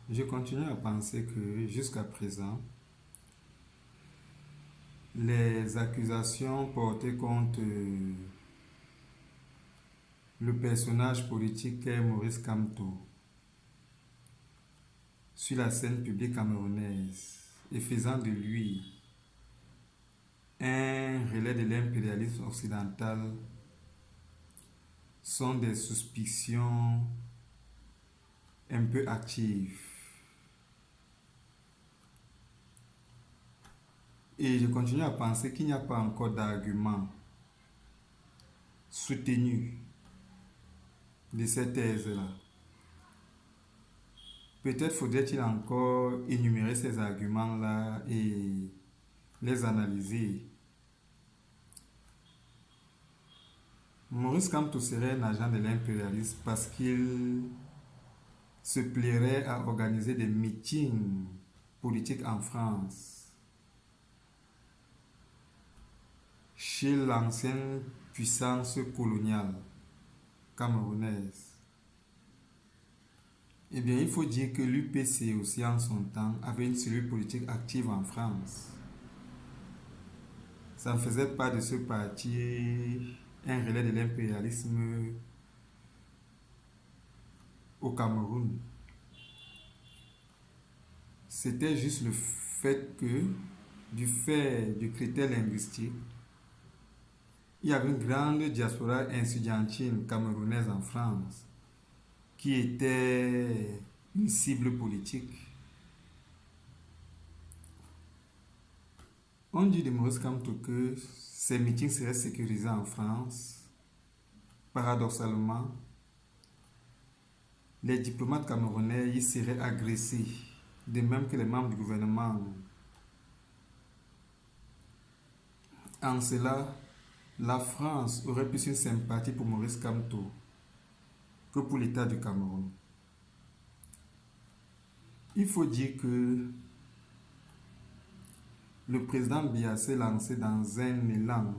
Je continue à penser que jusqu'à présent, les accusations portées contre le personnage politique qu'est Maurice Kamto sur la scène publique camerounaise et faisant de lui un relais de l'impérialisme occidental sont des suspicions un peu actives. Et je continue à penser qu'il n'y a pas encore d'argument soutenu de cette thèse-là. Peut-être faudrait-il encore énumérer ces arguments-là et les analyser. Maurice Kamto serait un agent de l'impérialisme parce qu'il se plairait à organiser des meetings politiques en France, chez l'ancienne puissance coloniale camerounaise. Eh bien, il faut dire que l'UPC aussi en son temps avait une cellule politique active en France. Ça ne faisait pas de ce parti un relais de l'impérialisme au Cameroun. C'était juste le fait que, du fait du critère linguistique, il y avait une grande diaspora insurgentine camerounaise en France qui était une cible politique. On dit de Maurice Kamto que ces meetings seraient sécurisés en France. Paradoxalement, les diplomates camerounais y seraient agressés, de même que les membres du gouvernement. En cela, la France aurait plus une sympathie pour Maurice Kamto que pour l'État du Cameroun. Il faut dire que le président Biya s'est lancé dans un élan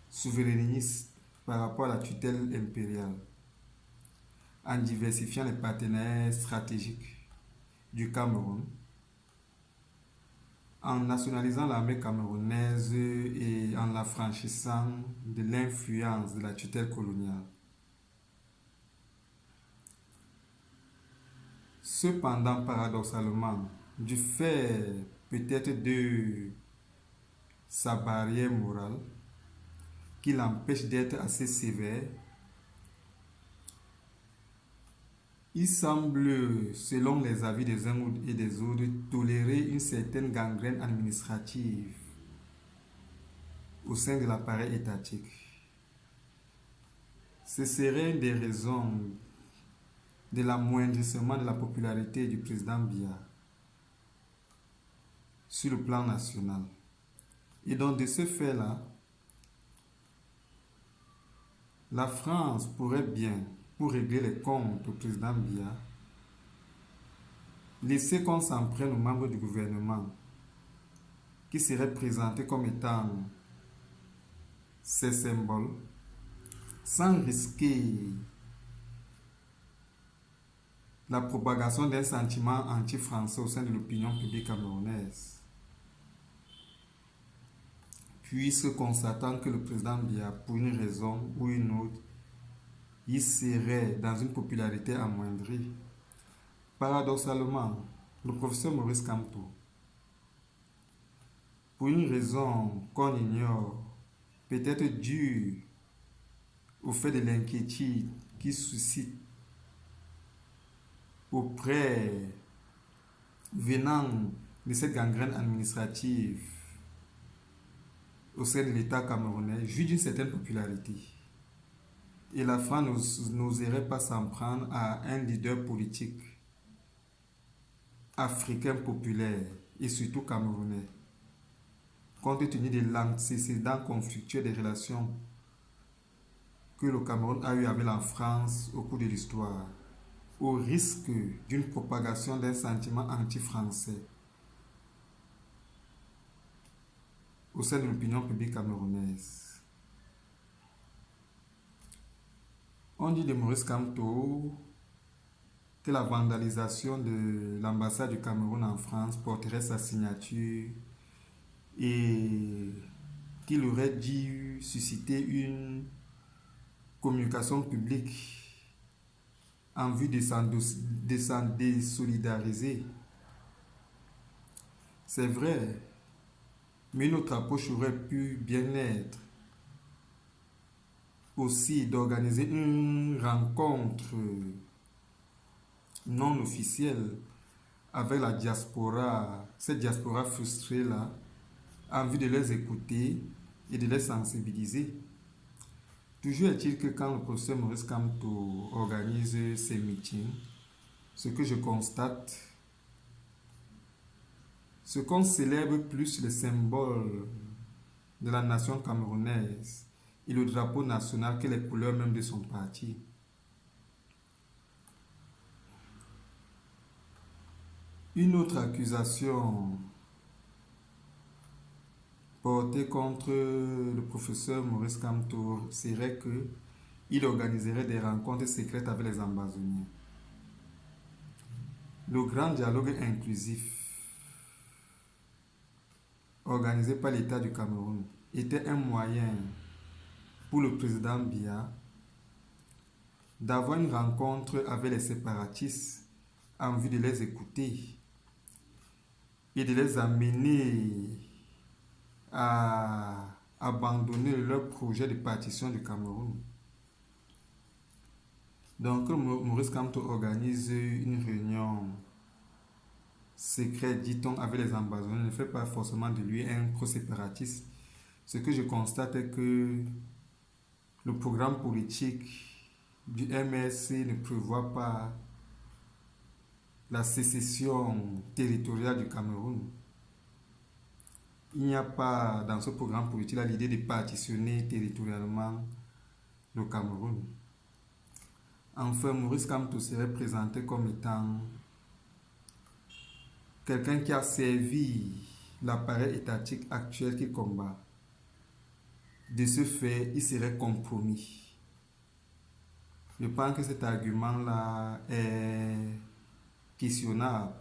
souverainiste par rapport à la tutelle impériale, en diversifiant les partenaires stratégiques du Cameroun, en nationalisant l'armée camerounaise et en l'affranchissant de l'influence de la tutelle coloniale. Cependant, paradoxalement, du fait peut-être de sa barrière morale, qui l'empêche d'être assez sévère, il semble, selon les avis des uns et des autres, tolérer une certaine gangrène administrative au sein de l'appareil étatique. Ce serait une des raisons de l'amoindrissement de la popularité du président Biya sur le plan national. Et donc de ce fait-là, la France pourrait bien, pour régler les comptes au président Biya, laisser qu'on s'en prenne aux membres du gouvernement qui seraient présentés comme étant ces symboles, sans risquer la propagation d'un sentiment anti-français au sein de l'opinion publique camerounaise. Puisque constatant que le président Biya, pour une raison ou une autre, il serait dans une popularité amoindrie. Paradoxalement, le professeur Maurice Kamto, pour une raison qu'on ignore, peut-être due au fait de l'inquiétude qui suscite auprès, venant de cette gangrène administrative au sein de l'État camerounais, jouit d'une certaine popularité. Et la France n'oserait pas s'en prendre à un leader politique africain populaire et surtout camerounais, compte tenu de l'antécédent conflictuel des relations que le Cameroun a eu avec la France au cours de l'histoire, au risque d'une propagation d'un sentiment anti-français au sein de l'opinion publique camerounaise. On dit de Maurice Kamto que la vandalisation de l'ambassade du Cameroun en France porterait sa signature et qu'il aurait dû susciter une communication publique en vue de s'en désolidariser. C'est vrai, mais une autre approche aurait pu bien être aussi d'organiser une rencontre non officielle avec la diaspora, cette diaspora frustrée-là, en vue de les écouter et de les sensibiliser. Toujours est-il que quand le professeur Maurice Kamto organise ses meetings, ce que je constate, ce qu'on célèbre plus le symbole de la nation camerounaise et le drapeau national que les couleurs même de son parti. Une autre accusation portée contre le professeur Maurice Kamto serait qu'il organiserait des rencontres secrètes avec les ambazoniens. Le grand dialogue inclusif organisé par l'État du Cameroun était un moyen pour le président Biya d'avoir une rencontre avec les séparatistes en vue de les écouter et de les amener à abandonner leur projet de partition du Cameroun. Donc, Maurice Kamto organise une réunion secrète, dit-on, avec les ambazoniens, ne fait pas forcément de lui un pro-séparatiste. Ce que je constate est que le programme politique du MSC ne prévoit pas la sécession territoriale du Cameroun. Il n'y a pas dans ce programme politique l'idée de partitionner territorialement le Cameroun. Enfin, Maurice Kamto serait présenté comme étant quelqu'un qui a servi l'appareil étatique actuel qu'il combat. De ce fait, il serait compromis. Je pense que cet argument-là est questionnable.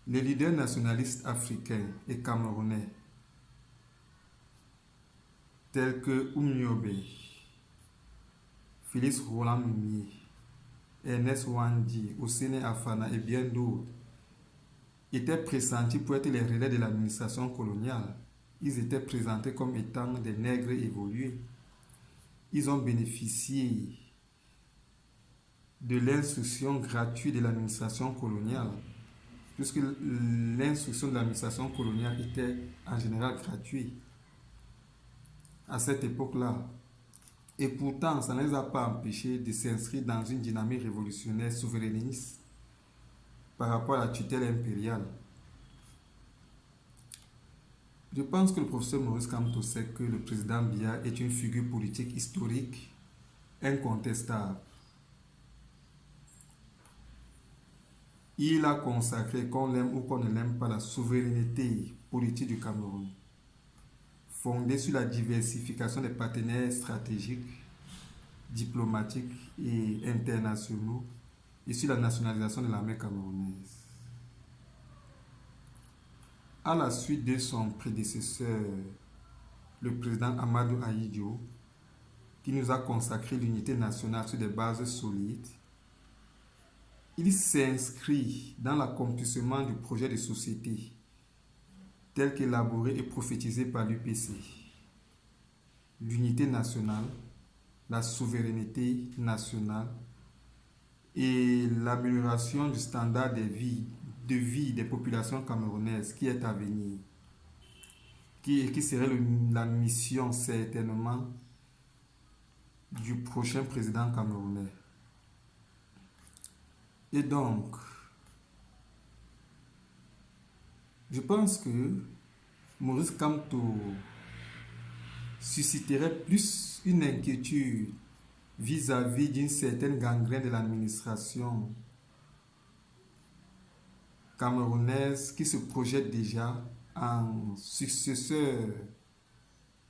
Les leaders nationalistes africains et camerounais, tels que Oumniobé, Félix Roland Mumier, Ernest Wandi, Ossene Afana et bien d'autres, étaient pressentis pour être les relais de l'administration coloniale. Ils étaient présentés comme étant des nègres évolués. Ils ont bénéficié de l'instruction gratuite de l'administration coloniale, puisque l'instruction de l'administration coloniale était en général gratuite à cette époque-là. Et pourtant, ça ne les a pas empêchés de s'inscrire dans une dynamique révolutionnaire souverainiste par rapport à la tutelle impériale. Je pense que le professeur Maurice Kamto sait que le président Biya est une figure politique historique incontestable. Il a consacré, qu'on l'aime ou qu'on ne l'aime pas, la souveraineté politique du Cameroun, fondée sur la diversification des partenaires stratégiques, diplomatiques et internationaux et sur la nationalisation de l'armée camerounaise. À la suite de son prédécesseur, le président Amadou Ahidjo, qui nous a consacré l'unité nationale sur des bases solides, il s'inscrit dans l'accomplissement du projet de société tel qu'élaboré et prophétisé par l'UPC. L'unité nationale, la souveraineté nationale et l'amélioration du standard de vie des populations camerounaises qui est à venir, qui serait la mission certainement du prochain président camerounais. Et donc, je pense que Maurice Kamto susciterait plus une inquiétude vis-à-vis d'une certaine gangrène de l'administration camerounaise qui se projette déjà en successeur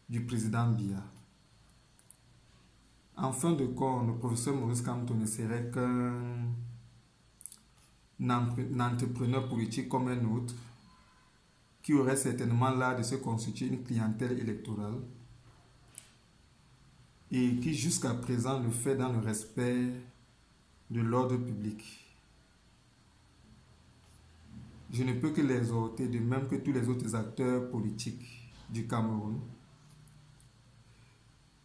du président Biya. En fin de compte, le professeur Maurice Kamto ne serait qu'un entrepreneur politique comme un autre qui aurait certainement l'art de se constituer une clientèle électorale et qui jusqu'à présent le fait dans le respect de l'ordre public. Je ne peux que l'exhorter, de même que tous les autres acteurs politiques du Cameroun,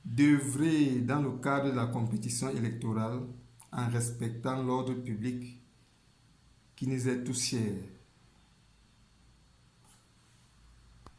d'œuvrer dans le cadre de la compétition électorale en respectant l'ordre public qui nous est tous cher.